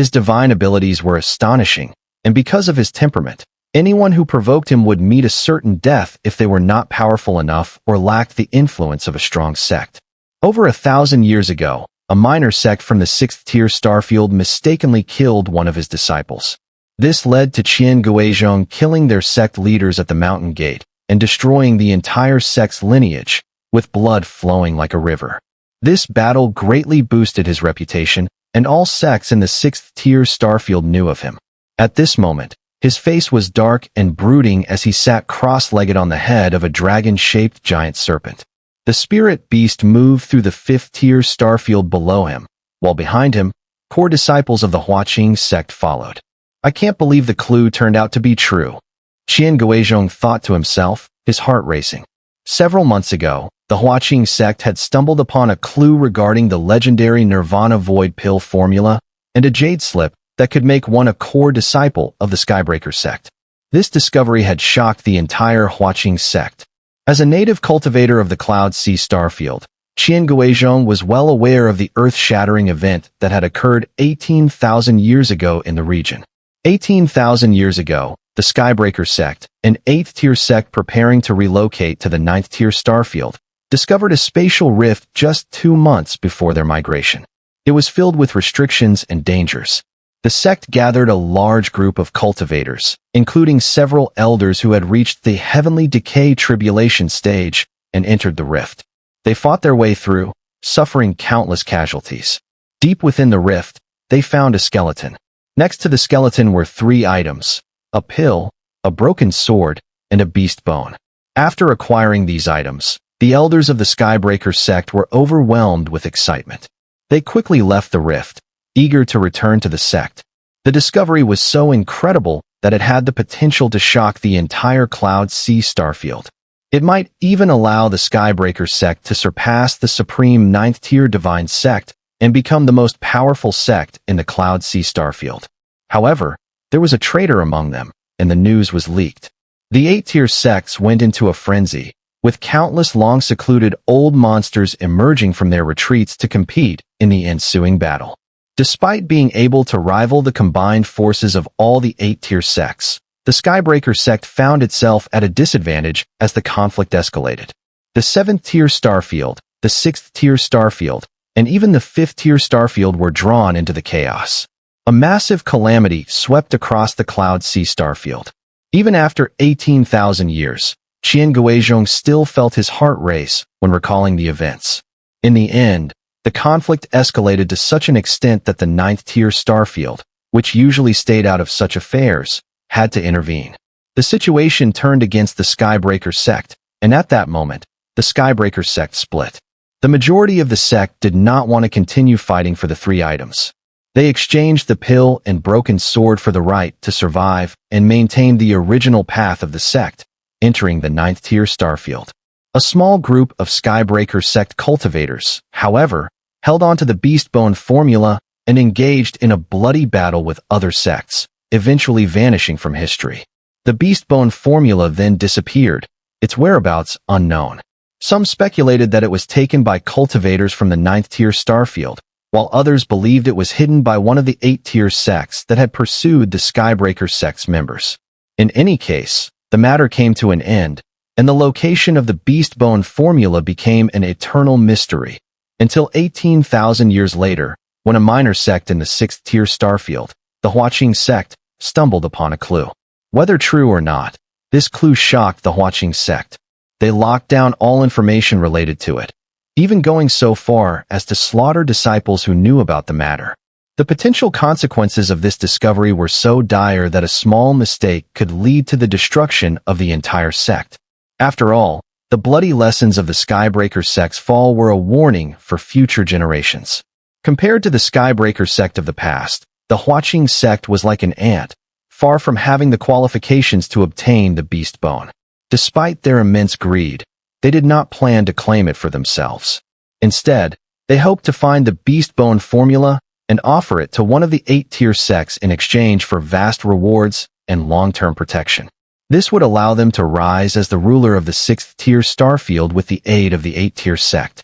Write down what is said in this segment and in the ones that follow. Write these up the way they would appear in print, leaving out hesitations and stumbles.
His divine abilities were astonishing, and because of his temperament, anyone who provoked him would meet a certain death if they were not powerful enough or lacked the influence of a strong sect. Over 1,000 years ago, a minor sect from the 6th-tier starfield mistakenly killed one of his disciples. This led to Qian Guizhong killing their sect leaders at the mountain gate and destroying the entire sect's lineage, with blood flowing like a river. This battle greatly boosted his reputation, and all sects in the 6th-tier starfield knew of him. At this moment, his face was dark and brooding as he sat cross-legged on the head of a dragon-shaped giant serpent. The spirit beast moved through the 5th-tier starfield below him, while behind him, core disciples of the Huaqing sect followed. I can't believe the clue turned out to be true. Qian Guizhong thought to himself, his heart racing. Several months ago, the Huaqing sect had stumbled upon a clue regarding the legendary Nirvana Void Pill formula and a jade slip that could make one a core disciple of the Skybreaker sect. This discovery had shocked the entire Huaqing sect. As a native cultivator of the Cloud Sea starfield, Qian Guizhong was well aware of the earth-shattering event that had occurred 18,000 years ago in the region. 18,000 years ago, the Skybreaker sect, an 8th-tier sect preparing to relocate to the 9th-tier starfield, discovered a spatial rift just 2 months before their migration. It was filled with restrictions and dangers. The sect gathered a large group of cultivators, including several elders who had reached the heavenly decay tribulation stage and entered the rift. They fought their way through, suffering countless casualties. Deep within the rift, they found a skeleton. Next to the skeleton were 3 items: a pill, a broken sword, and a beast bone. After acquiring these items, the elders of the Skybreaker sect were overwhelmed with excitement. They quickly left the rift, eager to return to the sect. The discovery was so incredible that it had the potential to shock the entire Cloud Sea starfield. It might even allow the Skybreaker sect to surpass the supreme 9th-tier divine sect and become the most powerful sect in the Cloud Sea starfield. However, there was a traitor among them, and the news was leaked. The 8th-tier sects went into a frenzy, with countless long-secluded old monsters emerging from their retreats to compete in the ensuing battle. Despite being able to rival the combined forces of all the 8-tier sects, the Skybreaker sect found itself at a disadvantage as the conflict escalated. The 7th-tier starfield, the 6th-tier starfield, and even the 5th-tier starfield were drawn into the chaos. A massive calamity swept across the Cloud Sea starfield. Even after 18,000 years, Qian Guizhong still felt his heart race when recalling the events. In the end, the conflict escalated to such an extent that the 9th-tier starfield, which usually stayed out of such affairs, had to intervene. The situation turned against the Skybreaker sect, and at that moment, the Skybreaker sect split. The majority of the sect did not want to continue fighting for the 3 items. They exchanged the pill and broken sword for the right to survive and maintained the original path of the sect, entering the 9th-tier starfield. A small group of Skybreaker sect cultivators, however, held on to the beast bone formula and engaged in a bloody battle with other sects, eventually vanishing from history. The beast bone formula then disappeared, its whereabouts unknown. Some speculated that it was taken by cultivators from the 9th-tier starfield, while others believed it was hidden by one of the 8-tier sects that had pursued the Skybreaker sect's members. In any case, the matter came to an end, and the location of the beast bone formula became an eternal mystery, until 18,000 years later, when a minor sect in the 6th-tier starfield, the Huaqing sect, stumbled upon a clue. Whether true or not, this clue shocked the Huaqing sect. They locked down all information related to it, even going so far as to slaughter disciples who knew about the matter. The potential consequences of this discovery were so dire that a small mistake could lead to the destruction of the entire sect. After all, the bloody lessons of the Skybreaker sect's fall were a warning for future generations. Compared to the Skybreaker sect of the past, the Huaqing sect was like an ant, far from having the qualifications to obtain the beast bone. Despite their immense greed, they did not plan to claim it for themselves. Instead, they hoped to find the beast bone formula and offer it to one of the 8-tier sects in exchange for vast rewards and long-term protection. This would allow them to rise as the ruler of the 6th-tier starfield with the aid of the 8-tier sect.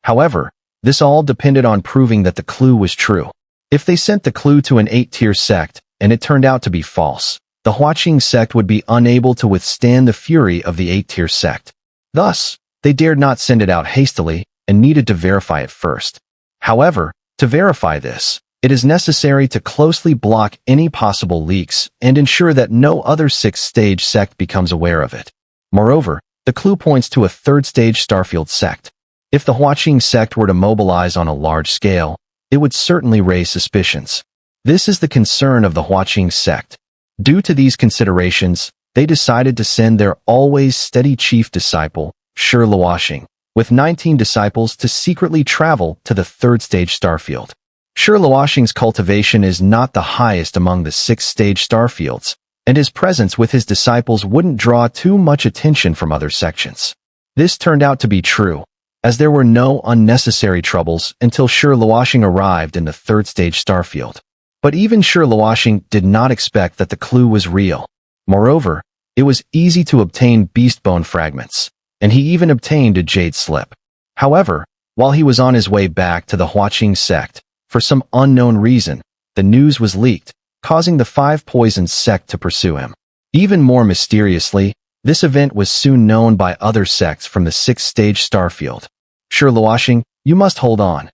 However, this all depended on proving that the clue was true. If they sent the clue to an 8-tier sect, and it turned out to be false, the Huaqing sect would be unable to withstand the fury of the 8-tier sect. Thus, they dared not send it out hastily and needed to verify it first. However, to verify this, it is necessary to closely block any possible leaks and ensure that no other 6th-stage sect becomes aware of it. Moreover, the clue points to a 3rd-stage starfield sect. If the Huaqing sect were to mobilize on a large scale, it would certainly raise suspicions. This is the concern of the Huaqing sect. Due to these considerations, they decided to send their always steady chief disciple, Huaqing, with 19 disciples to secretly travel to the 3rd-stage starfield. Huaqing's cultivation is not the highest among the 6th-stage starfields, and his presence with his disciples wouldn't draw too much attention from other sections. This turned out to be true, as there were no unnecessary troubles until Huaqing arrived in the 3rd-stage starfield. But even Huaqing did not expect that the clue was real. Moreover, it was easy to obtain beast bone fragments, and he even obtained a jade slip. However, while he was on his way back to the Huaqing sect, for some unknown reason, the news was leaked, causing the 5 Poisons sect to pursue him. Even more mysteriously, this event was soon known by other sects from the 6th-stage starfield. Huaqing, you must hold on.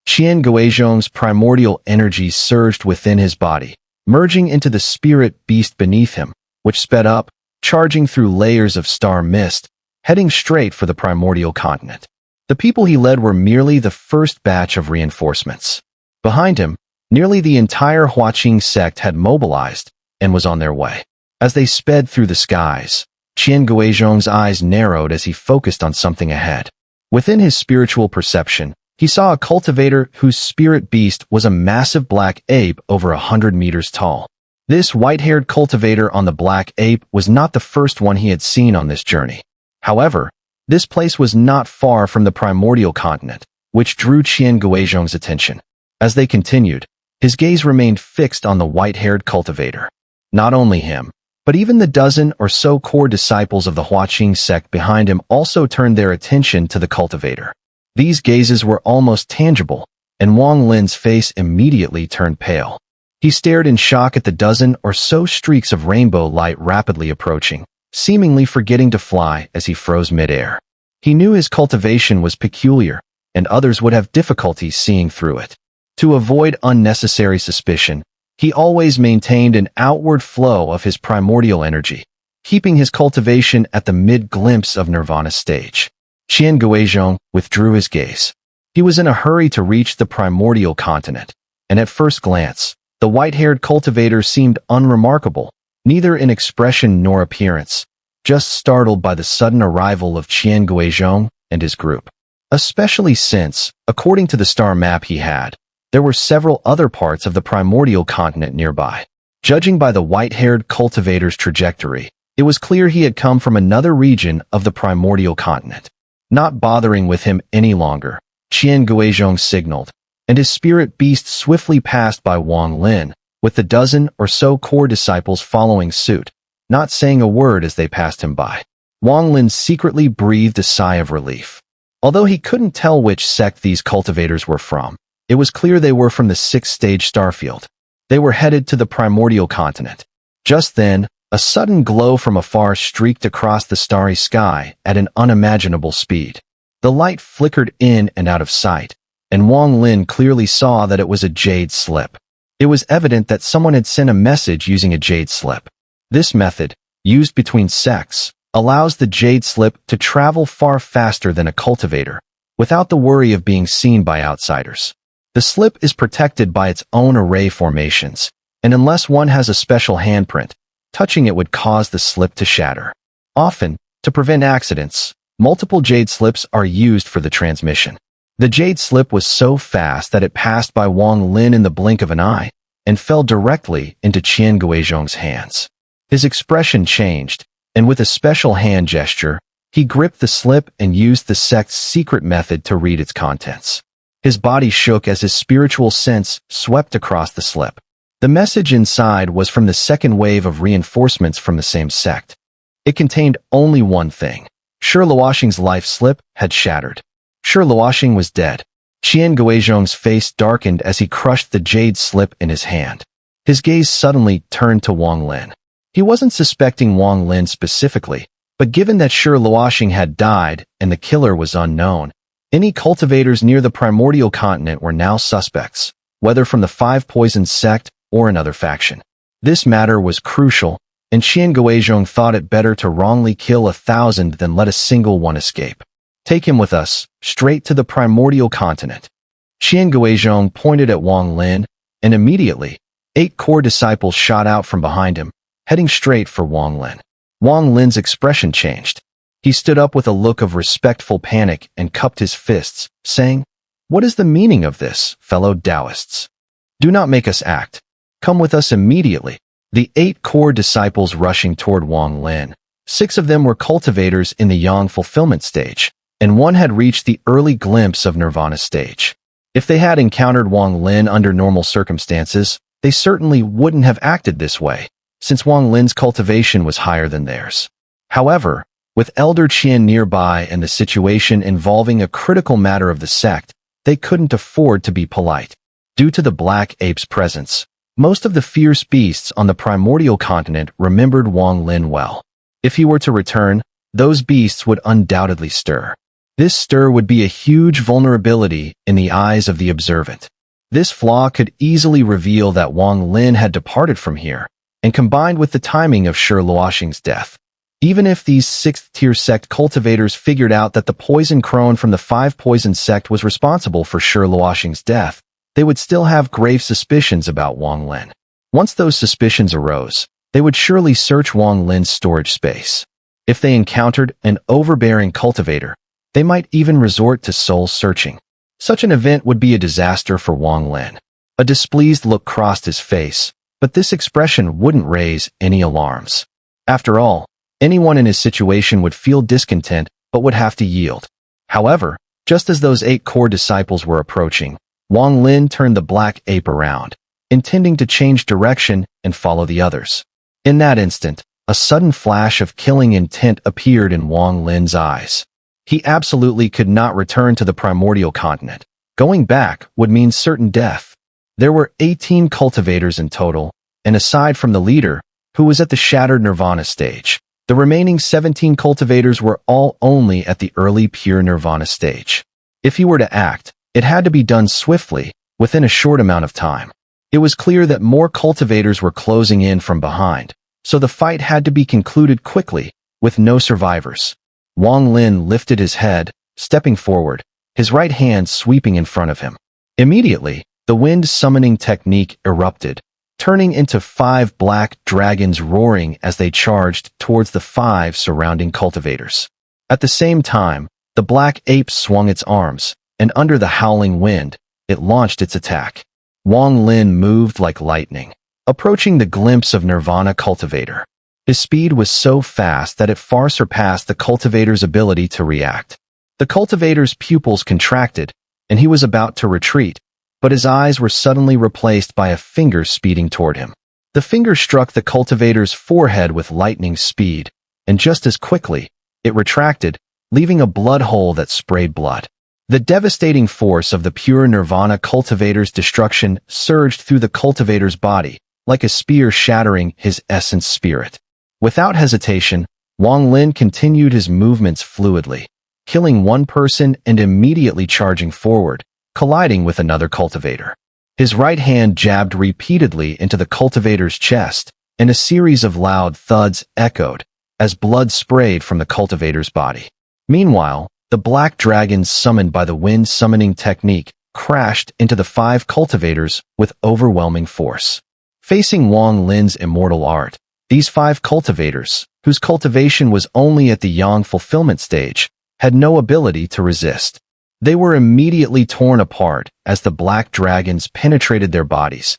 Guizhong's primordial energy surged within his body, merging into the spirit beast beneath him, which sped up, charging through layers of star mist, heading straight for the primordial continent. The people he led were merely the first batch of reinforcements. Behind him, nearly the entire Huaqing sect had mobilized and was on their way. As they sped through the skies, Guizhong's eyes narrowed as he focused on something ahead. Within his spiritual perception, he saw a cultivator whose spirit beast was a massive black ape over 100 meters tall. This white-haired cultivator on the black ape was not the first one he had seen on this journey. However, this place was not far from the primordial continent, which drew Guizhong's attention. As they continued, his gaze remained fixed on the white-haired cultivator. Not only him, but even the dozen or so core disciples of the Huaqing sect behind him also turned their attention to the cultivator. These gazes were almost tangible, and Wang Lin's face immediately turned pale. He stared in shock at the dozen or so streaks of rainbow light rapidly approaching, seemingly forgetting to fly as he froze midair. He knew his cultivation was peculiar, and others would have difficulty seeing through it. To avoid unnecessary suspicion, he always maintained an outward flow of his primordial energy, keeping his cultivation at the mid-glimpse of Nirvana stage. Guizhong withdrew his gaze. He was in a hurry to reach the primordial continent, and at first glance, the white-haired cultivator seemed unremarkable, neither in expression nor appearance, just startled by the sudden arrival of Guizhong and his group. Especially since, according to the star map he had, there were several other parts of the primordial continent nearby. Judging by the white-haired cultivator's trajectory, it was clear he had come from another region of the primordial continent. Not bothering with him any longer, Guizhong signaled, and his spirit beast swiftly passed by Wang Lin, with the dozen or so core disciples following suit, not saying a word as they passed him by. Wang Lin secretly breathed a sigh of relief. Although he couldn't tell which sect these cultivators were from, it was clear they were from the 6th-stage starfield. They were headed to the primordial continent. Just then, a sudden glow from afar streaked across the starry sky at an unimaginable speed. The light flickered in and out of sight, and Wang Lin clearly saw that it was a jade slip. It was evident that someone had sent a message using a jade slip. This method, used between sects, allows the jade slip to travel far faster than a cultivator, without the worry of being seen by outsiders. The slip is protected by its own array formations, and unless one has a special handprint, touching it would cause the slip to shatter. Often, to prevent accidents, multiple jade slips are used for the transmission. The jade slip was so fast that it passed by Wang Lin in the blink of an eye and fell directly into Guizhong's hands. His expression changed, and with a special hand gesture, he gripped the slip and used the sect's secret method to read its contents. His body shook as his spiritual sense swept across the slip. The message inside was from the second wave of reinforcements from the same sect. It contained only one thing. Huaqing's life slip had shattered. Huaqing was dead. Guizhong's face darkened as he crushed the jade slip in his hand. His gaze suddenly turned to Wang Lin. He wasn't suspecting Wang Lin specifically, but given that Huaqing had died and the killer was unknown, any cultivators near the primordial continent were now suspects, whether from the Five Poisons sect or another faction. This matter was crucial, and Guizhong thought it better to wrongly kill 1,000 than let a single one escape. Take him with us, straight to the primordial continent. Guizhong pointed at Wang Lin, and immediately, 8 core disciples shot out from behind him, heading straight for Wang Lin. Wang Lin's expression changed. He stood up with a look of respectful panic and cupped his fists, saying, "What is the meaning of this, fellow Taoists? Do not make us act. Come with us immediately." The 8 core disciples rushing toward Wang Lin. 6 of them were cultivators in the Yang fulfillment stage, and 1 had reached the early glimpse of Nirvana stage. If they had encountered Wang Lin under normal circumstances, they certainly wouldn't have acted this way, since Wang Lin's cultivation was higher than theirs. However, with Elder Qian nearby and the situation involving a critical matter of the sect, they couldn't afford to be polite. Due to the Black Ape's presence, most of the fierce beasts on the primordial continent remembered Wang Lin well. If he were to return, those beasts would undoubtedly stir. This stir would be a huge vulnerability in the eyes of the observant. This flaw could easily reveal that Wang Lin had departed from here, and combined with the timing of Huaqing's death. Even if these 6th-tier sect cultivators figured out that the poison crone from the Five Poisons sect was responsible for Huaqing's death, they would still have grave suspicions about Wang Lin. Once those suspicions arose, they would surely search Wang Lin's storage space. If they encountered an overbearing cultivator, they might even resort to soul searching. Such an event would be a disaster for Wang Lin. A displeased look crossed his face, but this expression wouldn't raise any alarms. After all, anyone in his situation would feel discontent but would have to yield. However, just as those 8 core disciples were approaching, Wang Lin turned the Black Ape around, intending to change direction and follow the others. In that instant, a sudden flash of killing intent appeared in Wang Lin's eyes. He absolutely could not return to the primordial continent. Going back would mean certain death. There were 18 cultivators in total, and aside from the leader, who was at the shattered Nirvana stage, the remaining 17 cultivators were all only at the early pure Nirvana stage. If he were to act, it had to be done swiftly, within a short amount of time. It was clear that more cultivators were closing in from behind, so the fight had to be concluded quickly, with no survivors. Wang Lin lifted his head, stepping forward, his right hand sweeping in front of him. Immediately, the wind summoning technique erupted, turning into 5 black dragons roaring as they charged towards the 5 surrounding cultivators. At the same time, the Black Ape swung its arms, and under the howling wind, it launched its attack. Wang Lin moved like lightning, approaching the glimpse of Nirvana cultivator. His speed was so fast that it far surpassed the cultivator's ability to react. The cultivator's pupils contracted, and he was about to retreat, but his eyes were suddenly replaced by a finger speeding toward him. The finger struck the cultivator's forehead with lightning speed, and just as quickly, it retracted, leaving a blood hole that sprayed blood. The devastating force of the pure Nirvana cultivator's destruction surged through the cultivator's body, like a spear shattering his essence spirit. Without hesitation, Wang Lin continued his movements fluidly, killing one person and immediately charging forward, colliding with another cultivator. His right hand jabbed repeatedly into the cultivator's chest, and a series of loud thuds echoed as blood sprayed from the cultivator's body. Meanwhile, the black dragons summoned by the wind summoning technique crashed into the 5 cultivators with overwhelming force. Facing Wang Lin's immortal art, these 5 cultivators, whose cultivation was only at the Yang fulfillment stage, had no ability to resist. They were immediately torn apart as the black dragons penetrated their bodies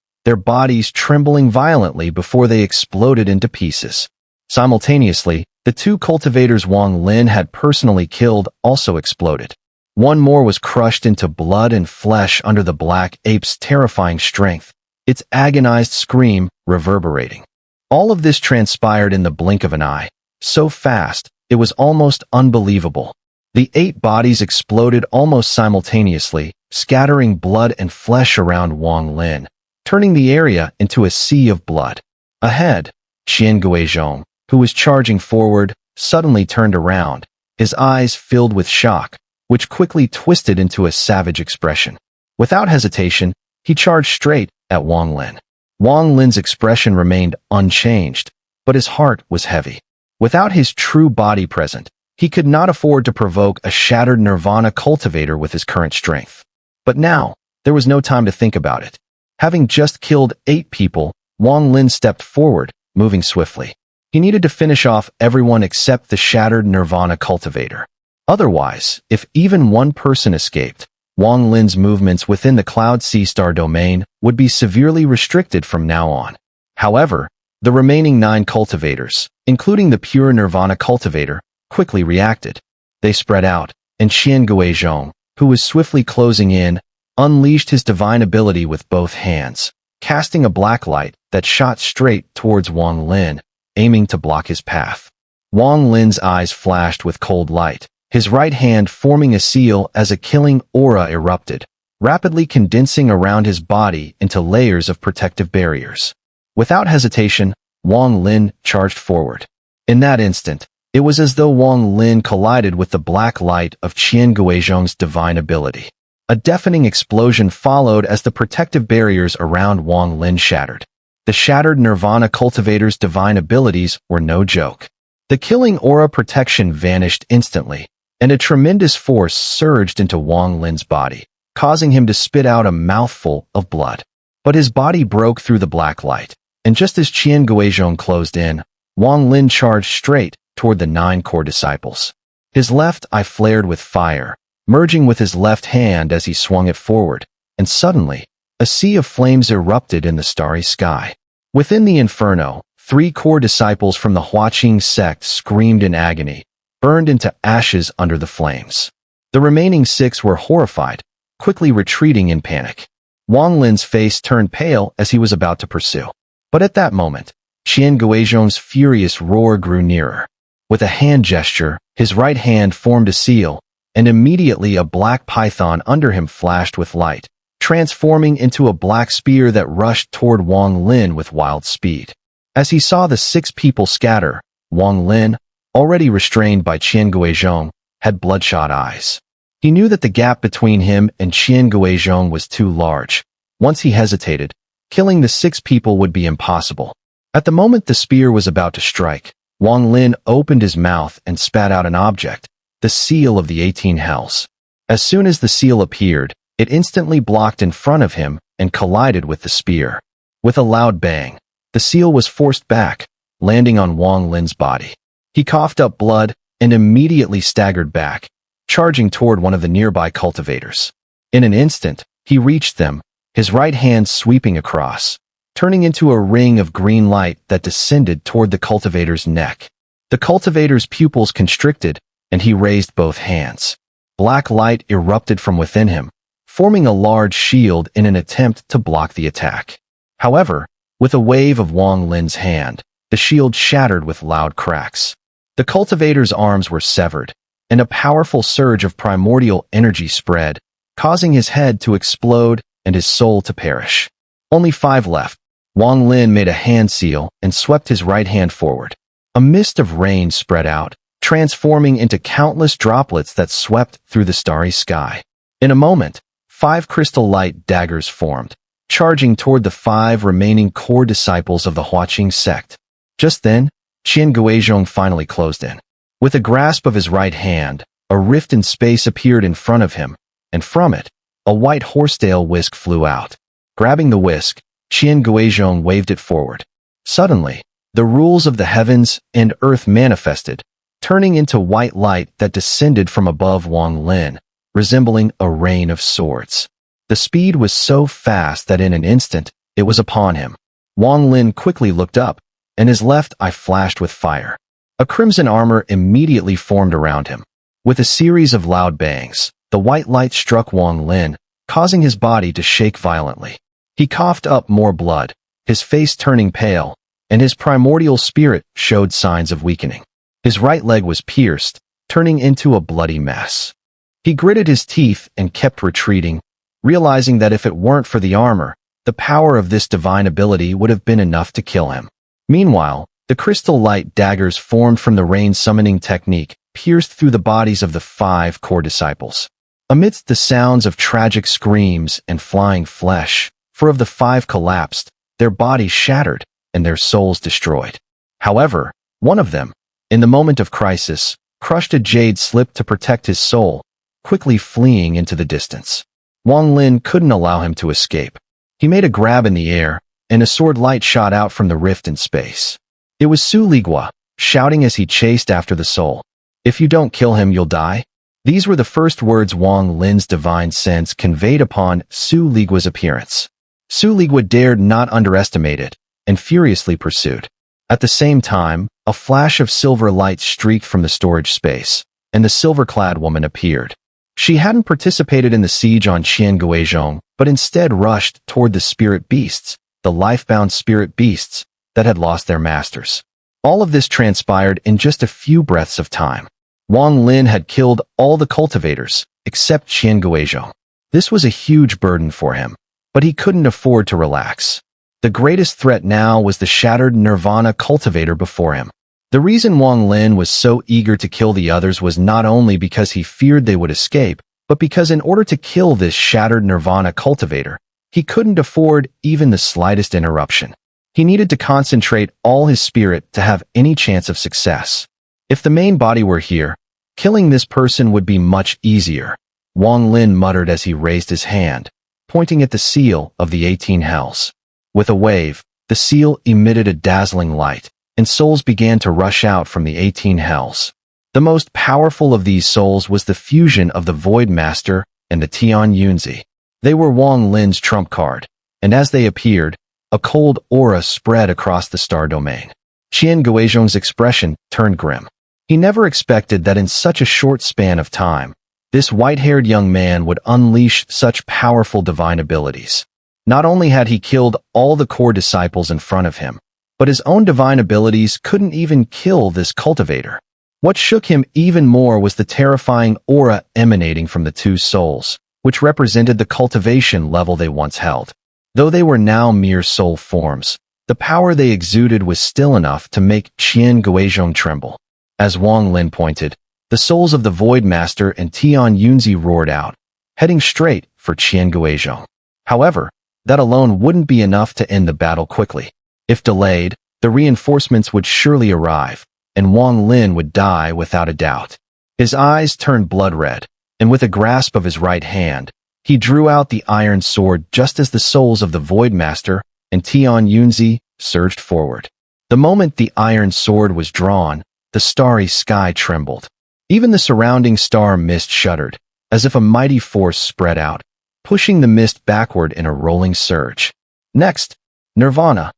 trembling violently before they exploded into pieces. Simultaneously, the 2 cultivators Wang Lin had personally killed also exploded. One more was crushed into blood and flesh under the Black Ape's terrifying strength, its agonized scream reverberating. All of this transpired in the blink of an eye, so fast, it was almost unbelievable. The 8 bodies exploded almost simultaneously, scattering blood and flesh around Wang Lin, turning the area into a sea of blood. Ahead, Guizhong, who was charging forward, suddenly turned around, his eyes filled with shock, which quickly twisted into a savage expression. Without hesitation, he charged straight at Wang Lin. Wang Lin's expression remained unchanged, but his heart was heavy. Without his true body present, he could not afford to provoke a shattered Nirvana cultivator with his current strength. But now, there was no time to think about it. Having just killed 8 people, Wang Lin stepped forward, moving swiftly. He needed to finish off everyone except the shattered Nirvana cultivator. Otherwise, if even one person escaped, Wang Lin's movements within the Cloud Sea Star domain would be severely restricted from now on. However, the remaining 9 cultivators, including the pure Nirvana cultivator, quickly reacted. They spread out, and Guizhong, who was swiftly closing in, unleashed his divine ability with both hands, casting a black light that shot straight towards Wang Lin, aiming to block his path. Wang Lin's eyes flashed with cold light, his right hand forming a seal as a killing aura erupted, rapidly condensing around his body into layers of protective barriers. Without hesitation, Wang Lin charged forward. In that instant, it was as though Wang Lin collided with the black light of Guizhong's divine ability. A deafening explosion followed as the protective barriers around Wang Lin shattered. The shattered Nirvana cultivator's divine abilities were no joke. The killing aura protection vanished instantly, and a tremendous force surged into Wang Lin's body, causing him to spit out a mouthful of blood. But his body broke through the black light, and just as Guizhong closed in, Wang Lin charged straight toward the 9 core disciples. His left eye flared with fire, merging with his left hand as he swung it forward, and suddenly, a sea of flames erupted in the starry sky. Within the inferno, 3 core disciples from the Huaqing sect screamed in agony, burned into ashes under the flames. The remaining 6 were horrified, quickly retreating in panic. Wang Lin's face turned pale as he was about to pursue. But at that moment, Guizhong's furious roar grew nearer. With a hand gesture, his right hand formed a seal, and immediately a black python under him flashed with light, transforming into a black spear that rushed toward Wang Lin with wild speed. As he saw the 6 people scatter, Wang Lin, already restrained by Guizhong, had bloodshot eyes. He knew that the gap between him and Guizhong was too large. Once he hesitated, killing the 6 people would be impossible. At the moment the spear was about to strike, Wang Lin opened his mouth and spat out an object, the seal of the 18 hells. As soon as the seal appeared, it instantly blocked in front of him and collided with the spear. With a loud bang, the seal was forced back, landing on Wang Lin's body. He coughed up blood and immediately staggered back, charging toward one of the nearby cultivators. In an instant, he reached them, his right hand sweeping across, turning into a ring of green light that descended toward the cultivator's neck. The cultivator's pupils constricted, and he raised both hands. Black light erupted from within him, forming a large shield in an attempt to block the attack. However, with a wave of Wang Lin's hand, the shield shattered with loud cracks. The cultivator's arms were severed, and a powerful surge of primordial energy spread, causing his head to explode and his soul to perish. Only 5 left. Wang Lin made a hand seal and swept his right hand forward. A mist of rain spread out, transforming into countless droplets that swept through the starry sky. In a moment, 5 crystal light daggers formed, charging toward the 5 remaining core disciples of the Huaqing sect. Just then, Guizhong finally closed in. With a grasp of his right hand, a rift in space appeared in front of him, and from it, a white horsetail whisk flew out. Grabbing the whisk, Guizhong waved it forward. Suddenly, the rules of the heavens and earth manifested, turning into white light that descended from above Wang Lin, resembling a rain of swords. The speed was so fast that in an instant, it was upon him. Wang Lin quickly looked up, and his left eye flashed with fire. A crimson armor immediately formed around him. With a series of loud bangs, the white light struck Wang Lin, causing his body to shake violently. He coughed up more blood, his face turning pale, and his primordial spirit showed signs of weakening. His right leg was pierced, turning into a bloody mess. He gritted his teeth and kept retreating, realizing that if it weren't for the armor, the power of this divine ability would have been enough to kill him. Meanwhile, the crystal light daggers formed from the rain summoning technique pierced through the bodies of the 5 core disciples. Amidst the sounds of tragic screams and flying flesh, 4 of the 5 collapsed, their bodies shattered, and their souls destroyed. However, one of them, in the moment of crisis, crushed a jade slip to protect his soul, quickly fleeing into the distance. Wang Lin couldn't allow him to escape. He made a grab in the air, and a sword light shot out from the rift in space. It was Su Ligua, shouting as he chased after the soul. "If you don't kill him, you'll die." These were the first words Wang Lin's divine sense conveyed upon Su Ligua's appearance. Su Ligua dared not underestimate it, and furiously pursued. At the same time, a flash of silver light streaked from the storage space, and the silver-clad woman appeared. She hadn't participated in the siege on Guizhong, but instead rushed toward the spirit beasts, the life-bound spirit beasts, that had lost their masters. All of this transpired in just a few breaths of time. Wang Lin had killed all the cultivators, except Guizhong. This was a huge burden for him, but he couldn't afford to relax. The greatest threat now was the shattered Nirvana cultivator before him. The reason Wang Lin was so eager to kill the others was not only because he feared they would escape, but because in order to kill this shattered Nirvana cultivator, he couldn't afford even the slightest interruption. He needed to concentrate all his spirit to have any chance of success. If the main body were here, killing this person would be much easier, Wang Lin muttered as he raised his hand, pointing at the seal of the 18 hells. With a wave, the seal emitted a dazzling light, and souls began to rush out from the 18 hells. The most powerful of these souls was the fusion of the Void Master and the Tian Yunzi. They were Wang Lin's trump card, and as they appeared, a cold aura spread across the star domain. Guizhong's expression turned grim. He never expected that in such a short span of time, this white-haired young man would unleash such powerful divine abilities. Not only had he killed all the core disciples in front of him, but his own divine abilities couldn't even kill this cultivator. What shook him even more was the terrifying aura emanating from the 2 souls, which represented the cultivation level they once held. Though they were now mere soul forms, the power they exuded was still enough to make Guizhong tremble. As Wang Lin pointed, the souls of the Void Master and Tian Yunzi roared out, heading straight for Guizhong. However, that alone wouldn't be enough to end the battle quickly. If delayed, the reinforcements would surely arrive, and Wang Lin would die without a doubt. His eyes turned blood red, and with a grasp of his right hand, he drew out the iron sword just as the souls of the Void Master and Tian Yunzi surged forward. The moment the iron sword was drawn, the starry sky trembled. Even the surrounding star mist shuddered, as if a mighty force spread out, pushing the mist backward in a rolling surge. Next, Nirvana.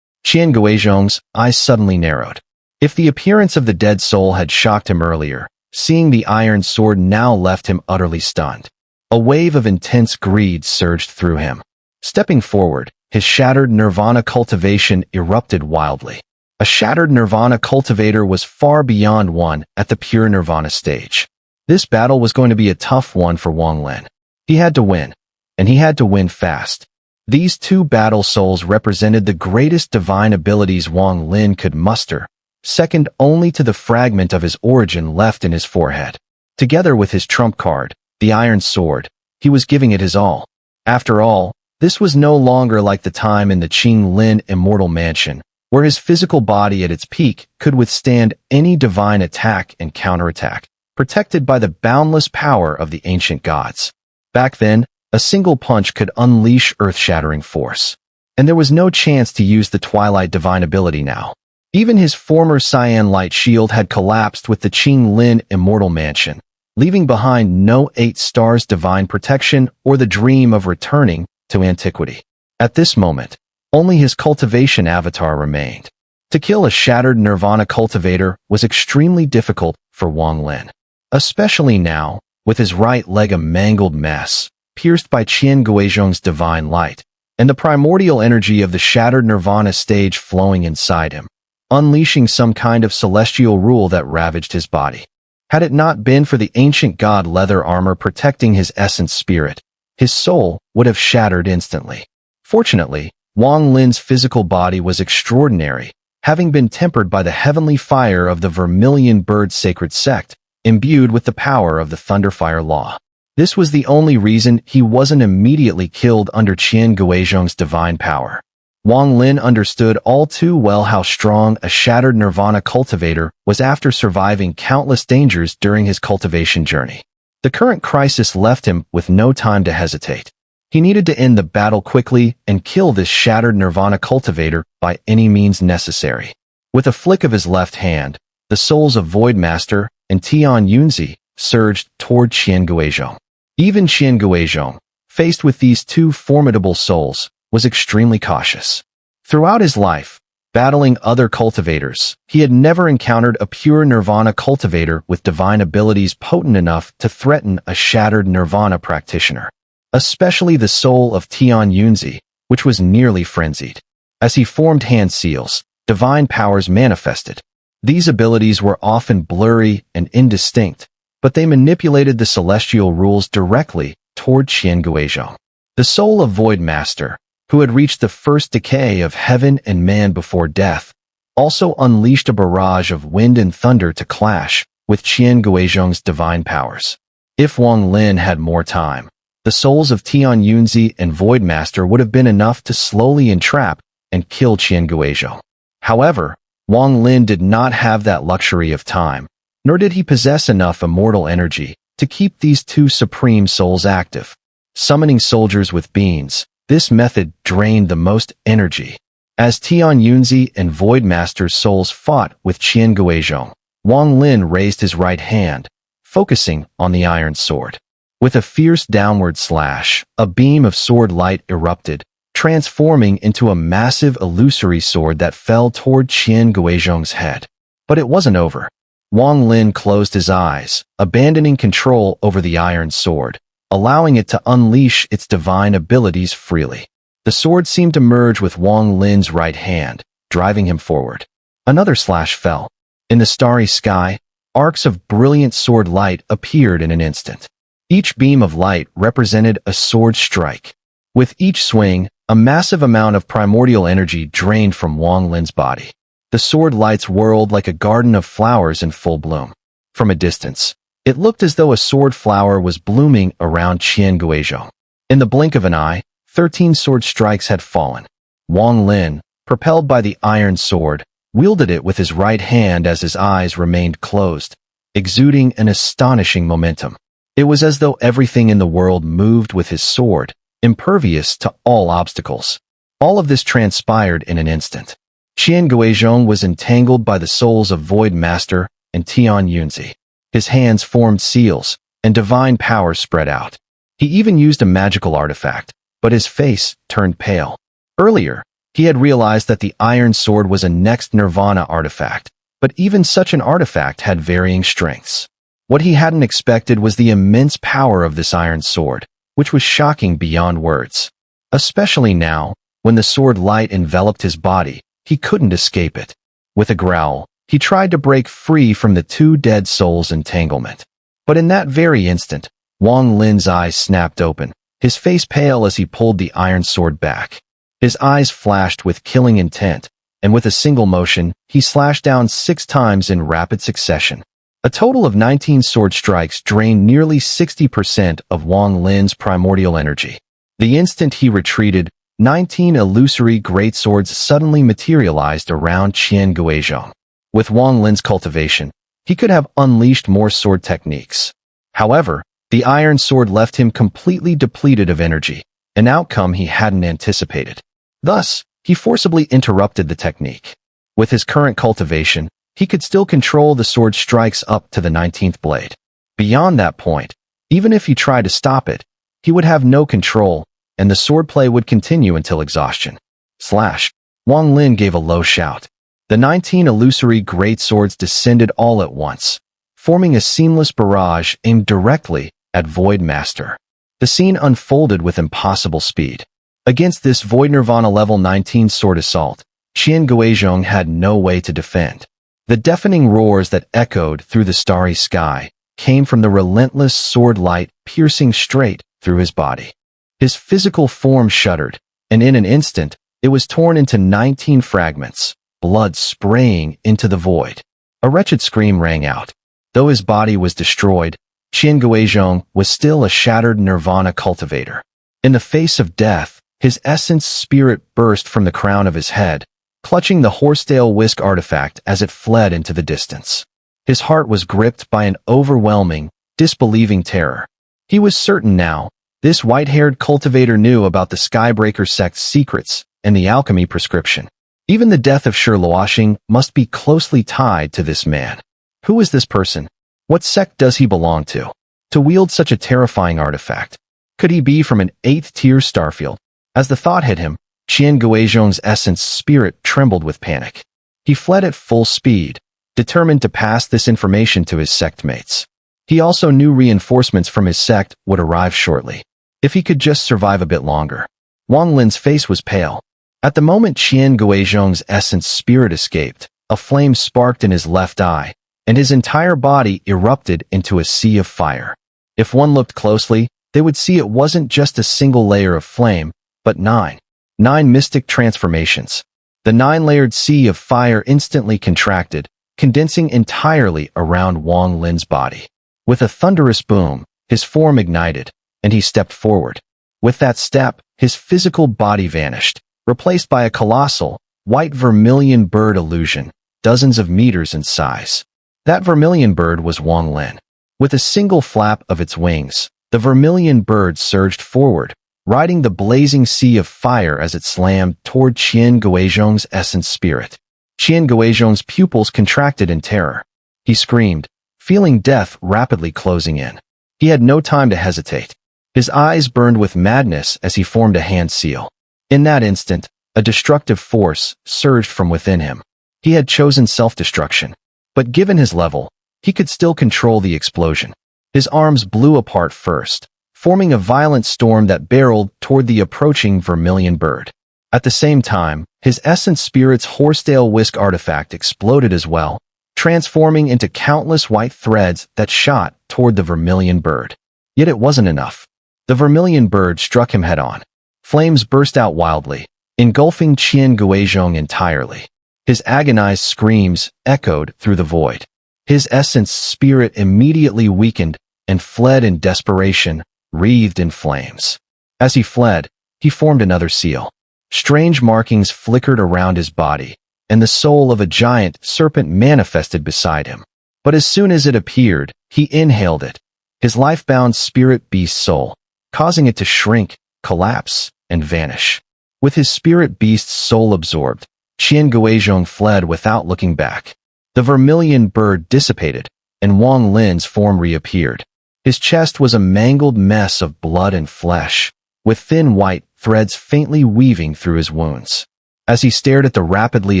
Guizhong's eyes suddenly narrowed. If the appearance of the dead soul had shocked him earlier, seeing the iron sword now left him utterly stunned. A wave of intense greed surged through him. Stepping forward, his shattered Nirvana cultivation erupted wildly. A shattered Nirvana cultivator was far beyond one at the pure Nirvana stage. This battle was going to be a tough one for Wang Lin. He had to win, and he had to win fast. These 2 battle souls represented the greatest divine abilities Wang Lin could muster, second only to the fragment of his origin left in his forehead. Together with his trump card, the iron sword, he was giving it his all. After all, this was no longer like the time in the Renegade Immortal mansion, where his physical body at its peak could withstand any divine attack and counterattack, protected by the boundless power of the ancient gods. Back then, a single punch could unleash earth-shattering force, and there was no chance to use the Twilight divine ability now. Even his former Cyan Light shield had collapsed with the Renegade Immortal mansion, leaving behind no 8 stars divine protection or the dream of returning to antiquity. At this moment, only his cultivation avatar remained. To kill a shattered Nirvana cultivator was extremely difficult for Wang Lin, especially now, with his right leg a mangled mess, pierced by Guizhong's divine light, and the primordial energy of the shattered Nirvana stage flowing inside him, unleashing some kind of celestial rule that ravaged his body. Had it not been for the ancient god leather armor protecting his essence spirit, his soul would have shattered instantly. Fortunately, Wang Lin's physical body was extraordinary, having been tempered by the heavenly fire of the Vermilion Bird Sacred Sect, imbued with the power of the Thunderfire Law. This was the only reason he wasn't immediately killed under Qian Guizhong's divine power. Wang Lin understood all too well how strong a shattered nirvana cultivator was after surviving countless dangers during his cultivation journey. The current crisis left him with no time to hesitate. He needed to end the battle quickly and kill this shattered nirvana cultivator by any means necessary. With a flick of his left hand, the souls of Voidmaster and Tian Yunzi surged toward Qian Guizhong. Even Qian Guizhong, faced with these two formidable souls, was extremely cautious. Throughout his life, battling other cultivators, he had never encountered a pure nirvana cultivator with divine abilities potent enough to threaten a shattered nirvana practitioner. Especially the soul of Tian Yunzi, which was nearly frenzied. As he formed hand seals, divine powers manifested. These abilities were often blurry and indistinct, but they manipulated the celestial rules directly toward Qian Guizhong. The soul of Voidmaster, who had reached the first decay of heaven and man before death, also unleashed a barrage of wind and thunder to clash with Qian Guizhong's divine powers. If Wang Lin had more time, the souls of Tian Yunzi and Voidmaster would have been enough to slowly entrap and kill Qian Guizhong. However, Wang Lin did not have that luxury of time, nor did he possess enough immortal energy to keep these two supreme souls active. Summoning soldiers with beans, this method drained the most energy. As Tian Yunzi and Voidmaster's souls fought with Qian Guizhong, Wang Lin raised his right hand, focusing on the iron sword. With a fierce downward slash, a beam of sword light erupted, transforming into a massive illusory sword that fell toward Qian Guizhong's head. But it wasn't over. Wang Lin closed his eyes, abandoning control over the iron sword, allowing it to unleash its divine abilities freely. The sword seemed to merge with Wang Lin's right hand, driving him forward. Another slash fell. In the starry sky, arcs of brilliant sword light appeared in an instant. Each beam of light represented a sword strike. With each swing, a massive amount of primordial energy drained from Wang Lin's body. The sword lights whirled like a garden of flowers in full bloom. From a distance, it looked as though a sword flower was blooming around Qian Guizhong. In the blink of an eye, 13 sword strikes had fallen. Wang Lin, propelled by the iron sword, wielded it with his right hand as his eyes remained closed, exuding an astonishing momentum. It was as though everything in the world moved with his sword, impervious to all obstacles. All of this transpired in an instant. Qian Guizhong was entangled by the souls of Voidmaster and Tian Yunzi. His hands formed seals, and divine power spread out. He even used a magical artifact, but his face turned pale. Earlier, he had realized that the iron sword was a next nirvana artifact, but even such an artifact had varying strengths. What he hadn't expected was the immense power of this iron sword, which was shocking beyond words. Especially now, when the sword light enveloped his body, he couldn't escape it. With a growl, he tried to break free from the two dead souls' entanglement. But in that very instant, Wang Lin's eyes snapped open, his face pale as he pulled the iron sword back. His eyes flashed with killing intent, and with a single motion, he slashed down 6 times in rapid succession. A total of 19 sword strikes drained nearly 60% of Wang Lin's primordial energy. The instant he retreated, 19 illusory greatswords suddenly materialized around Qian Guizhong. With Wang Lin's cultivation, he could have unleashed more sword techniques. However, the iron sword left him completely depleted of energy, an outcome he hadn't anticipated. Thus, he forcibly interrupted the technique. With his current cultivation, he could still control the sword strikes up to the 19th blade. Beyond that point, even if he tried to stop it, he would have no control, and the swordplay would continue until exhaustion. Slash. Wang Lin gave a low shout. The 19 illusory greatswords descended all at once, forming a seamless barrage aimed directly at Voidmaster. The scene unfolded with impossible speed. Against this Void Nirvana level 19 sword assault, Qian Guizhong had no way to defend. The deafening roars that echoed through the starry sky came from the relentless sword light piercing straight through his body. His physical form shuddered, and in an instant, it was torn into 19 fragments, blood spraying into the void. A wretched scream rang out. Though his body was destroyed, Guizhong was still a shattered nirvana cultivator. In the face of death, his essence spirit burst from the crown of his head, clutching the horsetail whisk artifact as it fled into the distance. His heart was gripped by an overwhelming, disbelieving terror. He was certain now, this white-haired cultivator knew about the Skybreaker sect's secrets and the alchemy prescription. Even the death of Huaqing must be closely tied to this man. Who is this person? What sect does he belong to? To wield such a terrifying artifact? Could he be from an 8th-tier starfield? As the thought hit him, Guizhong's essence spirit trembled with panic. He fled at full speed, determined to pass this information to his sect mates. He also knew reinforcements from his sect would arrive shortly. If he could just survive a bit longer. Wang Lin's face was pale. At the moment Guizhong's essence spirit escaped, a flame sparked in his left eye, and his entire body erupted into a sea of fire. If one looked closely, they would see it wasn't just a single layer of flame, but nine mystic transformations. The 9-layered sea of fire instantly contracted, condensing entirely around Wang Lin's body. With a thunderous boom, his form ignited, and he stepped forward. With that step, his physical body vanished, replaced by a colossal, white vermilion bird illusion, dozens of meters in size. That vermilion bird was Wang Lin. With a single flap of its wings, the vermilion bird surged forward, riding the blazing sea of fire as it slammed toward Guizhong's essence spirit. Guizhong's pupils contracted in terror. He screamed, feeling death rapidly closing in. He had no time to hesitate. His eyes burned with madness as he formed a hand seal. In that instant, a destructive force surged from within him. He had chosen self-destruction. But given his level, he could still control the explosion. His arms blew apart first, forming a violent storm that barreled toward the approaching vermilion bird. At the same time, his essence spirit's horsetail whisk artifact exploded as well, transforming into countless white threads that shot toward the vermilion bird. Yet it wasn't enough. The vermilion bird struck him head-on. Flames burst out wildly, engulfing Guizhong entirely. His agonized screams echoed through the void. His essence spirit immediately weakened and fled in desperation, wreathed in flames. As he fled, he formed another seal. Strange markings flickered around his body, and the soul of a giant serpent manifested beside him. But as soon as it appeared, he inhaled it, his life-bound spirit beast soul, causing it to shrink, collapse, and vanish. With his spirit beast's soul absorbed, Guizhong fled without looking back. The vermilion bird dissipated, and Wang Lin's form reappeared. His chest was a mangled mess of blood and flesh, with thin white threads faintly weaving through his wounds. As he stared at the rapidly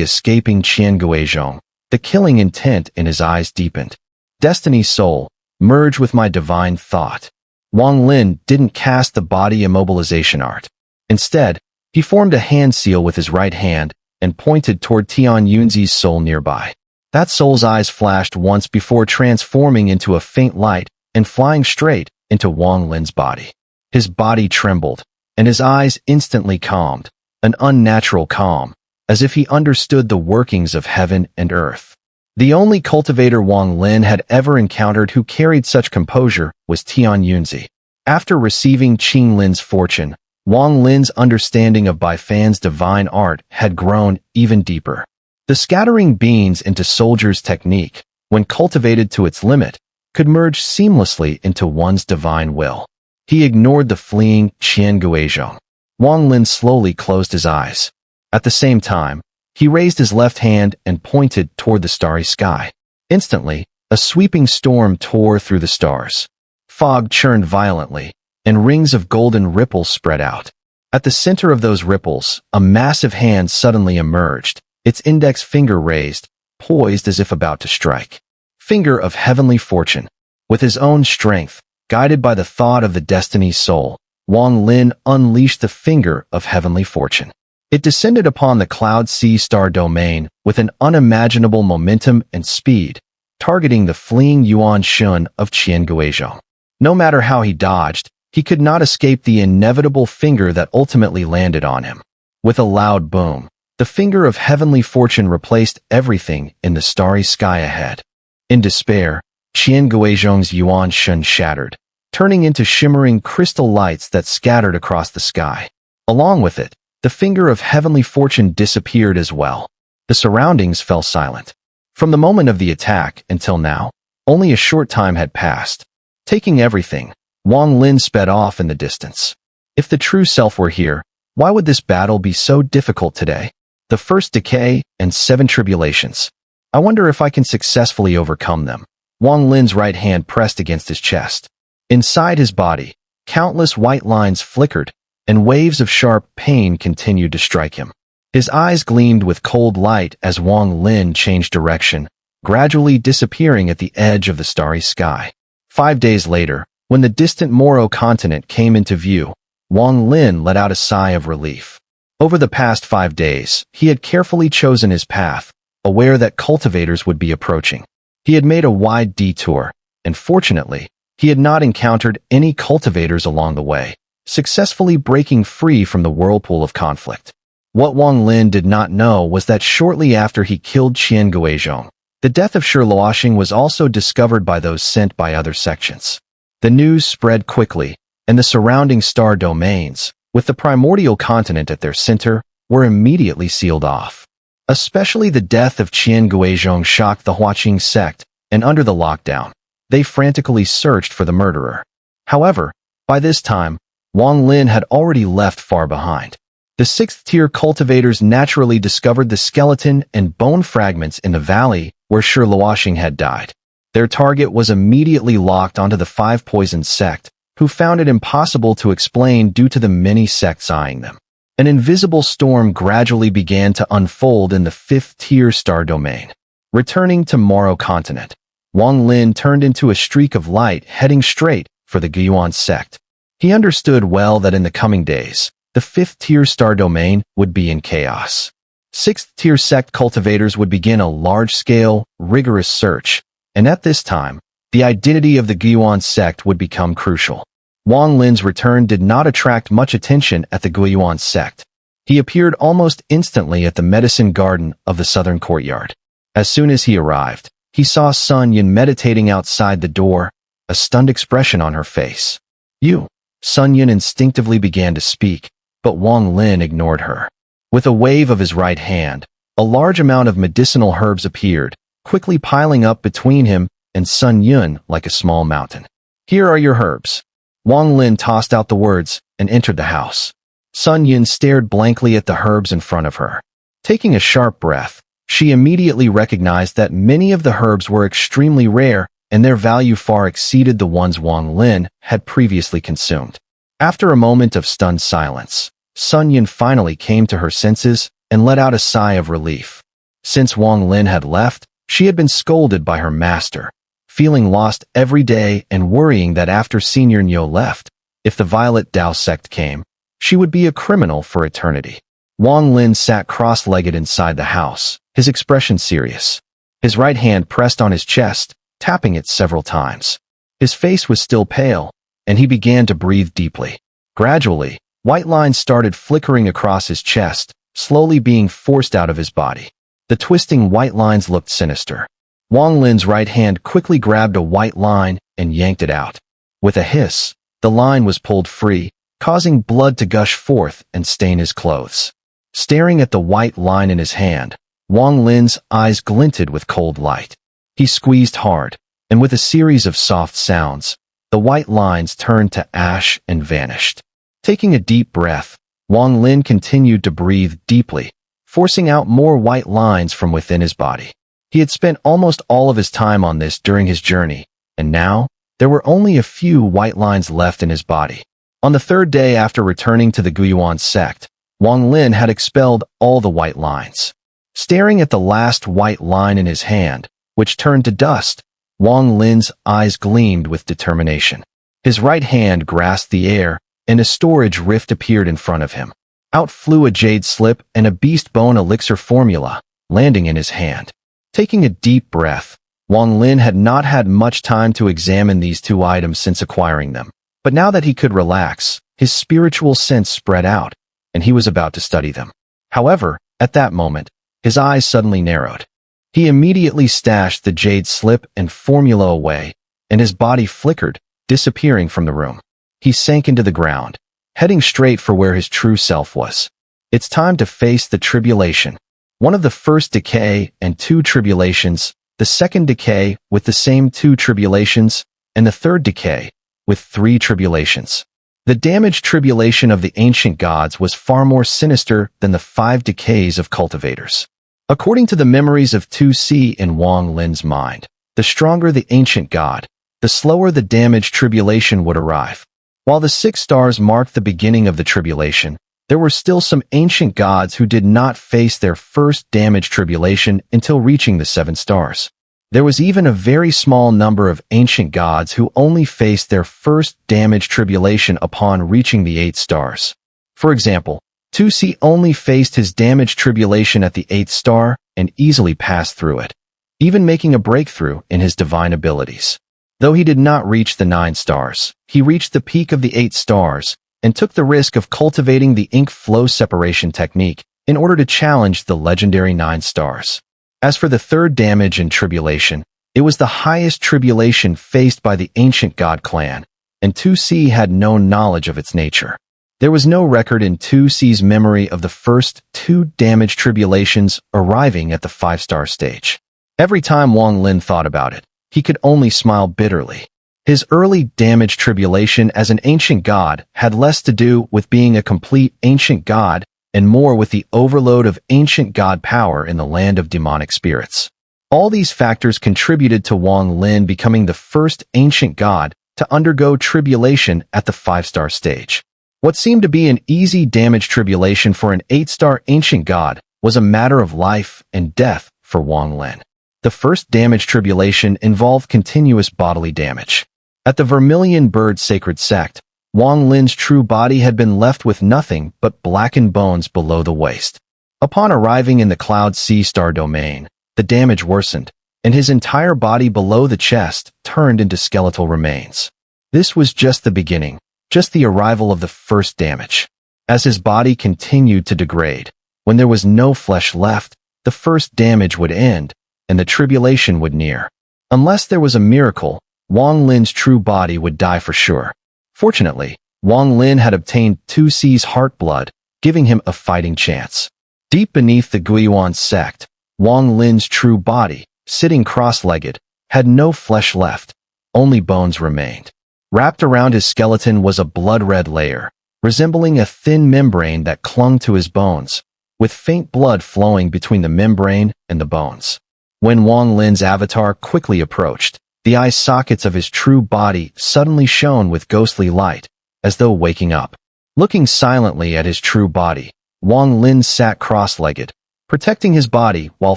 escaping Guizhong, the killing intent in his eyes deepened. Destiny's soul, merge with my divine thought. Wang Lin didn't cast the body immobilization art. Instead, he formed a hand seal with his right hand and pointed toward Tianyunzi's soul nearby. That soul's eyes flashed once before transforming into a faint light and flying straight into Wang Lin's body. His body trembled, and his eyes instantly calmed, an unnatural calm, as if he understood the workings of heaven and earth. The only cultivator Wang Lin had ever encountered who carried such composure was Tianyunzi. After receiving Qing Lin's fortune, Wang Lin's understanding of Bai Fan's divine art had grown even deeper. The scattering beans into soldiers' technique, when cultivated to its limit, could merge seamlessly into one's divine will. He ignored the fleeing Guizhong. Wang Lin slowly closed his eyes. At the same time, he raised his left hand and pointed toward the starry sky. Instantly, a sweeping storm tore through the stars. Fog churned violently, and rings of golden ripples spread out. At the center of those ripples, a massive hand suddenly emerged, its index finger raised, poised as if about to strike. Finger of heavenly fortune. With his own strength, guided by the thought of the destiny's soul, Wang Lin unleashed the finger of heavenly fortune. It descended upon the Cloud Sea Star domain with an unimaginable momentum and speed, targeting the fleeing Yuan Shun of Guizhong. No matter how he dodged, he could not escape the inevitable finger that ultimately landed on him. With a loud boom, the finger of heavenly fortune replaced everything in the starry sky ahead. In despair, Qian Guizhong's Yuan Shun shattered, turning into shimmering crystal lights that scattered across the sky. Along with it, the finger of heavenly fortune disappeared as well. The surroundings fell silent. From the moment of the attack until now, only a short time had passed. Taking everything, Wang Lin sped off in the distance. If the true self were here, why would this battle be so difficult today? The first decay and 7 tribulations. I wonder if I can successfully overcome them. Wang Lin's right hand pressed against his chest. Inside his body, countless white lines flickered, and waves of sharp pain continued to strike him. His eyes gleamed with cold light as Wang Lin changed direction, gradually disappearing at the edge of the starry sky. 5 days later, when the distant Moro continent came into view, Wang Lin let out a sigh of relief. Over the past 5 days, he had carefully chosen his path, aware that cultivators would be approaching. He had made a wide detour, and fortunately, he had not encountered any cultivators along the way, successfully breaking free from the whirlpool of conflict. What Wang Lin did not know was that shortly after he killed Qian Guizhong, the death of Huaqing was also discovered by those sent by other sections. The news spread quickly, and the surrounding star domains, with the primordial continent at their center, were immediately sealed off. Especially the death of Qian Guizhong shocked the Huaqing sect, and under the lockdown, they frantically searched for the murderer. However, by this time, Wang Lin had already left far behind. The 6th-tier cultivators naturally discovered the skeleton and bone fragments in the valley where Huaqing had died. Their target was immediately locked onto the 5-poisoned sect, who found it impossible to explain due to the many sects eyeing them. An invisible storm gradually began to unfold in the 5th-tier star domain. Returning to Moro continent, Wang Lin turned into a streak of light heading straight for the Guizhong sect. He understood well that in the coming days, the 5th-tier star domain would be in chaos. 6th-tier sect cultivators would begin a large-scale, rigorous search, and at this time, the identity of the Guizhong sect would become crucial. Wang Lin's return did not attract much attention at the Guizhong sect. He appeared almost instantly at the medicine garden of the southern courtyard. As soon as he arrived, he saw Xun'er meditating outside the door, a stunned expression on her face. "You." Xun'er instinctively began to speak, but Wang Lin ignored her. With a wave of his right hand, a large amount of medicinal herbs appeared, quickly piling up between him and Xun'er like a small mountain. "Here are your herbs." Wang Lin tossed out the words and entered the house. Xun'er stared blankly at the herbs in front of her. Taking a sharp breath, she immediately recognized that many of the herbs were extremely rare and their value far exceeded the ones Wang Lin had previously consumed. After a moment of stunned silence, Xun'er finally came to her senses and let out a sigh of relief. Since Wang Lin had left, she had been scolded by her master, feeling lost every day and worrying that after Senior Nyo left, if the Violet Dao sect came, she would be a criminal for eternity. Wang Lin sat cross-legged inside the house, his expression serious. His right hand pressed on his chest, tapping it several times. His face was still pale, and he began to breathe deeply. Gradually, white lines started flickering across his chest, slowly being forced out of his body. The twisting white lines looked sinister. Wang Lin's right hand quickly grabbed a white line and yanked it out. With a hiss, the line was pulled free, causing blood to gush forth and stain his clothes. Staring at the white line in his hand, Wang Lin's eyes glinted with cold light. He squeezed hard, and with a series of soft sounds, the white lines turned to ash and vanished. Taking a deep breath, Wang Lin continued to breathe deeply, forcing out more white lines from within his body. He had spent almost all of his time on this during his journey, and now, there were only a few white lines left in his body. On the 3rd day after returning to the Guizhong sect, Wang Lin had expelled all the white lines. Staring at the last white line in his hand, which turned to dust, Wang Lin's eyes gleamed with determination. His right hand grasped the air, and a storage rift appeared in front of him. Out flew a jade slip and a beast bone elixir formula, landing in his hand. Taking a deep breath, Wang Lin had not had much time to examine these 2 items since acquiring them, But now that he could relax, his spiritual sense spread out, and he was about to study them. However, at that moment, his eyes suddenly narrowed. He immediately stashed the jade slip and formula away, and his body flickered, disappearing from the room. He sank into the ground, heading straight for where his true self was. It's time to face the tribulation. One of the first decay and 2 tribulations, the second decay with the same 2 tribulations, and the third decay with 3 tribulations. The damaged tribulation of the ancient gods was far more sinister than the 5 decays of cultivators. According to the memories of 2C in Wang Lin's mind, the stronger the ancient god, the slower the damaged tribulation would arrive. While the 6 stars marked the beginning of the tribulation, there were still some ancient gods who did not face their first damaged tribulation until reaching the 7 stars. There was even a very small number of ancient gods who only faced their first damaged tribulation upon reaching the 8 stars. For example, 2C only faced his damaged tribulation at the 8th star and easily passed through it, even making a breakthrough in his divine abilities. Though he did not reach the 9 stars, he reached the peak of the 8 stars and took the risk of cultivating the ink flow separation technique in order to challenge the legendary 9 stars. As for the third damage and tribulation, it was the highest tribulation faced by the ancient god clan, and 2C had no knowledge of its nature. There was no record in 2C's memory of the first 2 damaged tribulations arriving at the 5-star stage. Every time Wang Lin thought about it, he could only smile bitterly. His early damaged tribulation as an ancient god had less to do with being a complete ancient god and more with the overload of ancient god power in the land of demonic spirits. All these factors contributed to Wang Lin becoming the first ancient god to undergo tribulation at the 5-star stage. What seemed to be an easy damage tribulation for an 8-star ancient god was a matter of life and death for Wang Lin. The first damage tribulation involved continuous bodily damage. At the Vermilion Bird Sacred Sect, Wang Lin's true body had been left with nothing but blackened bones below the waist. Upon arriving in the Cloud Sea Star domain, the damage worsened, and his entire body below the chest turned into skeletal remains. This was just the beginning, just the arrival of the first damage. As his body continued to degrade, when there was no flesh left, the first damage would end, and the tribulation would near. Unless there was a miracle, Wang Lin's true body would die for sure. Fortunately, Wang Lin had obtained 2C's heart blood, giving him a fighting chance. Deep beneath the Guizhong sect, Wang Lin's true body, sitting cross-legged, had no flesh left, only bones remained. Wrapped around his skeleton was a blood-red layer, resembling a thin membrane that clung to his bones, with faint blood flowing between the membrane and the bones. When Wang Lin's avatar quickly approached, the eye sockets of his true body suddenly shone with ghostly light, as though waking up. Looking silently at his true body, Wang Lin sat cross-legged, protecting his body while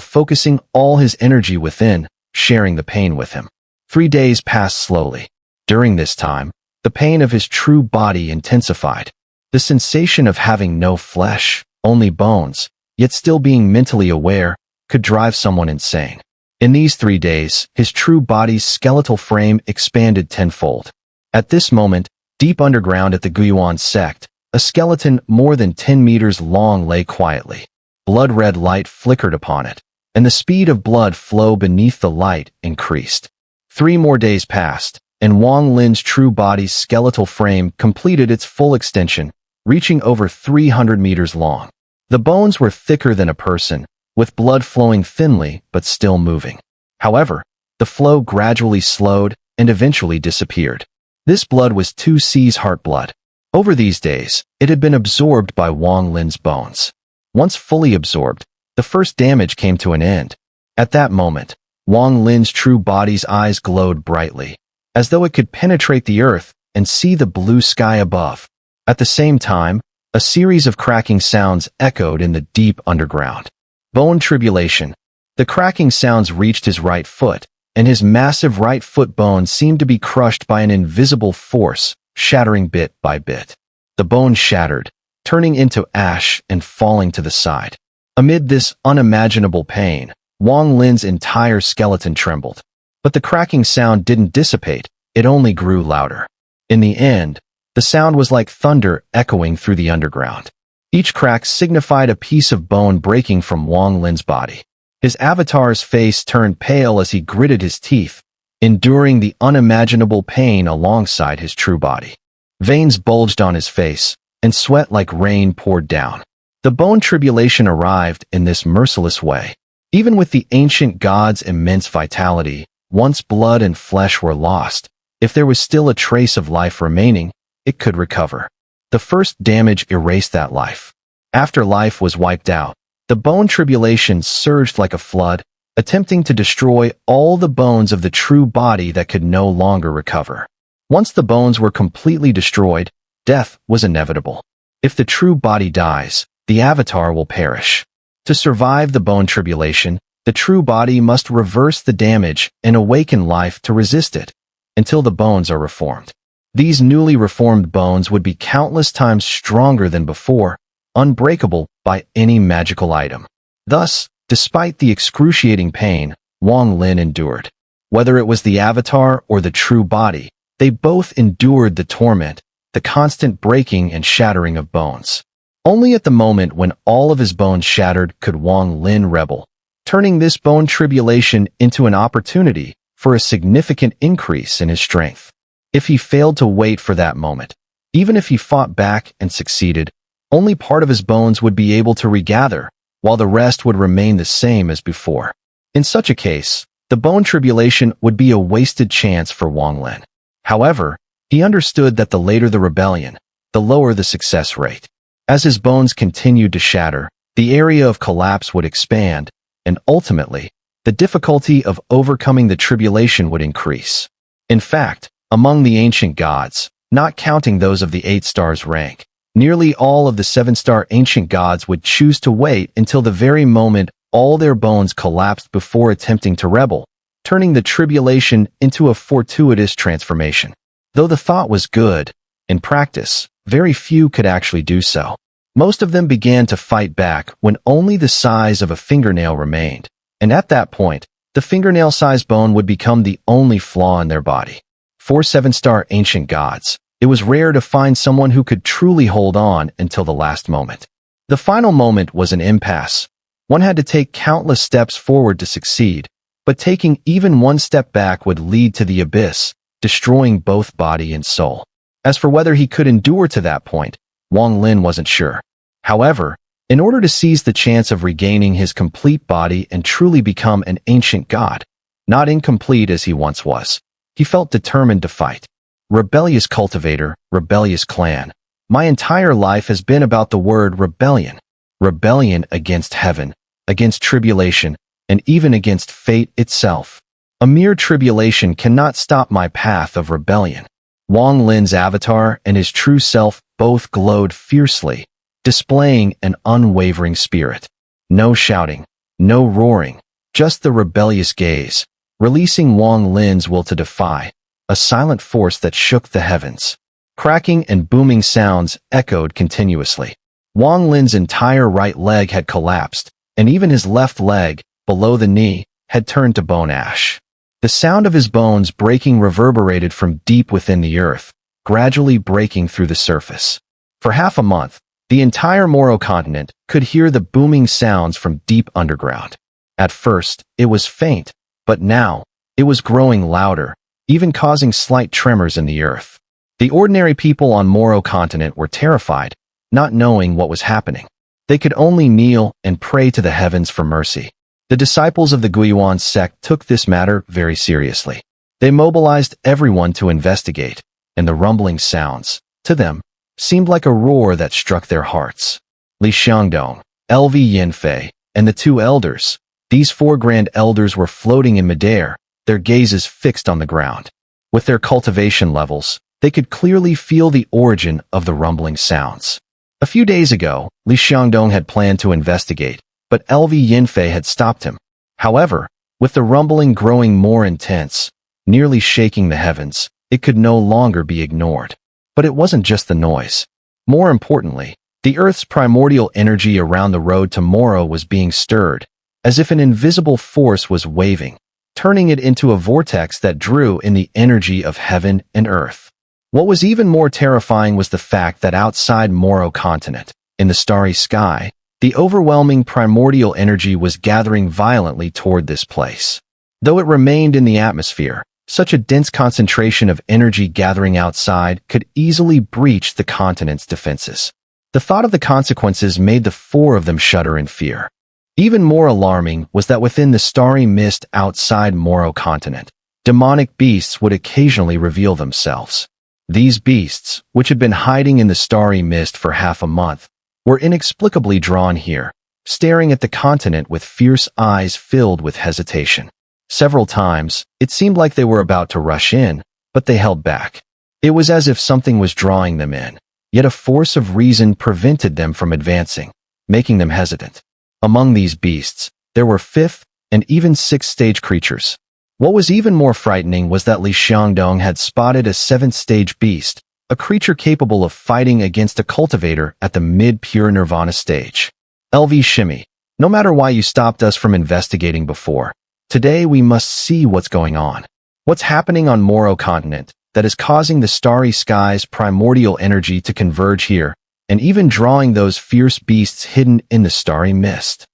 focusing all his energy within, sharing the pain with him. 3 days passed slowly. During this time, the pain of his true body intensified. The sensation of having no flesh, only bones, yet still being mentally aware, could drive someone insane. In these 3 days, his true body's skeletal frame expanded tenfold. At this moment, deep underground at the Guizhong sect, a skeleton more than 10 meters long lay quietly. Blood-red light flickered upon it, and the speed of blood flow beneath the light increased. 3 more days passed, and Wang Lin's true body's skeletal frame completed its full extension, reaching over 300 meters long. The bones were thicker than a person, with blood flowing thinly but still moving. However, the flow gradually slowed and eventually disappeared. This blood was 2C's heart blood. Over these days, it had been absorbed by Wang Lin's bones. Once fully absorbed, the first damage came to an end. At that moment, Wang Lin's true body's eyes glowed brightly, as though it could penetrate the earth and see the blue sky above. At the same time, a series of cracking sounds echoed in the deep underground. Bone tribulation. The cracking sounds reached his right foot, and his massive right foot bone seemed to be crushed by an invisible force, shattering bit by bit. The bone shattered, turning into ash and falling to the side. Amid this unimaginable pain, Wang Lin's entire skeleton trembled. But the cracking sound didn't dissipate, it only grew louder. In the end, the sound was like thunder echoing through the underground. Each crack signified a piece of bone breaking from Wang Lin's body. His avatar's face turned pale as he gritted his teeth, enduring the unimaginable pain alongside his true body. Veins bulged on his face, and sweat like rain poured down. The bone tribulation arrived in this merciless way. Even with the ancient god's immense vitality, once blood and flesh were lost, if there was still a trace of life remaining, it could recover. The first damage erased that life. After life was wiped out, the bone tribulation surged like a flood, attempting to destroy all the bones of the true body that could no longer recover. Once the bones were completely destroyed, death was inevitable. If the true body dies, the avatar will perish. To survive the bone tribulation, the true body must reverse the damage and awaken life to resist it, until the bones are reformed. These newly reformed bones would be countless times stronger than before, unbreakable by any magical item. Thus, despite the excruciating pain, Wang Lin endured. Whether it was the avatar or the true body, they both endured the torment, the constant breaking and shattering of bones. Only at the moment when all of his bones shattered could Wang Lin rebel, turning this bone tribulation into an opportunity for a significant increase in his strength. If he failed to wait for that moment, even if he fought back and succeeded, only part of his bones would be able to regather, while the rest would remain the same as before. In such a case, the bone tribulation would be a wasted chance for Wang Lin. However, he understood that the later the rebellion, the lower the success rate. As his bones continued to shatter, the area of collapse would expand, and ultimately, the difficulty of overcoming the tribulation would increase. In fact, among the ancient gods, not counting those of the 8 stars rank, nearly all of the 7-star ancient gods would choose to wait until the very moment all their bones collapsed before attempting to rebel, turning the tribulation into a fortuitous transformation. Though the thought was good, in practice, very few could actually do so. Most of them began to fight back when only the size of a fingernail remained, and at that point, the fingernail-sized bone would become the only flaw in their body. For 7-star ancient gods, it was rare to find someone who could truly hold on until the last moment. The final moment was an impasse. One had to take countless steps forward to succeed, but taking even one step back would lead to the abyss, destroying both body and soul. As for whether he could endure to that point, Wang Lin wasn't sure. However, in order to seize the chance of regaining his complete body and truly become an ancient god, not incomplete as he once was, he felt determined to fight. Rebellious cultivator, rebellious clan. My entire life has been about the word rebellion. Rebellion against heaven, against tribulation, and even against fate itself. A mere tribulation cannot stop my path of rebellion. Wang Lin's avatar and his true self both glowed fiercely, displaying an unwavering spirit. No shouting, no roaring, just the rebellious gaze, releasing Wang Lin's will to defy, a silent force that shook the heavens. Cracking and booming sounds echoed continuously. Wang Lin's entire right leg had collapsed, and even his left leg, below the knee, had turned to bone ash. The sound of his bones breaking reverberated from deep within the earth, gradually breaking through the surface. For half a month, the entire Moro continent could hear the booming sounds from deep underground. At first, it was faint, but now, it was growing louder, even causing slight tremors in the earth. The ordinary people on Moro continent were terrified, not knowing what was happening. They could only kneel and pray to the heavens for mercy. The disciples of the Guizhong sect took this matter very seriously. They mobilized everyone to investigate, and the rumbling sounds, to them, seemed like a roar that struck their hearts. Li Xiangdong, LV Yanfei, and the 2 elders, these 4 grand elders were floating in midair, their gazes fixed on the ground. With their cultivation levels, they could clearly feel the origin of the rumbling sounds. A few days ago, Li Xiangdong had planned to investigate, but LV Yanfei had stopped him. However, with the rumbling growing more intense, nearly shaking the heavens, it could no longer be ignored. But it wasn't just the noise. More importantly, the Earth's primordial energy around the road to Moro was being stirred, as if an invisible force was waving, turning it into a vortex that drew in the energy of heaven and earth. What was even more terrifying was the fact that outside Moro continent, in the starry sky, the overwhelming primordial energy was gathering violently toward this place. Though it remained in the atmosphere, such a dense concentration of energy gathering outside could easily breach the continent's defenses. The thought of the consequences made the four of them shudder in fear. Even more alarming was that within the starry mist outside Moro continent, demonic beasts would occasionally reveal themselves. These beasts, which had been hiding in the starry mist for half a month, were inexplicably drawn here, staring at the continent with fierce eyes filled with hesitation. Several times, it seemed like they were about to rush in, but they held back. It was as if something was drawing them in, yet a force of reason prevented them from advancing, making them hesitant. Among these beasts, there were 5th and even 6th stage creatures. What was even more frightening was that Li Xiangdong had spotted a 7th stage beast, a creature capable of fighting against a cultivator at the mid-pure nirvana stage. LV Shimmy, no matter why you stopped us from investigating before, today we must see what's going on. What's happening on Moro continent that is causing the starry sky's primordial energy to converge here, and even drawing those fierce beasts hidden in the starry mist.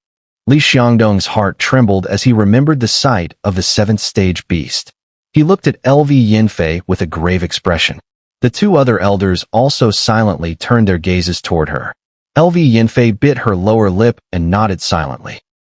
Li Xiangdong's heart trembled as he remembered the sight of the 7th stage beast. He looked at LV Yinfei with a grave expression. The 2 other elders also silently turned their gazes toward her. LV Yinfei bit her lower lip and nodded silently.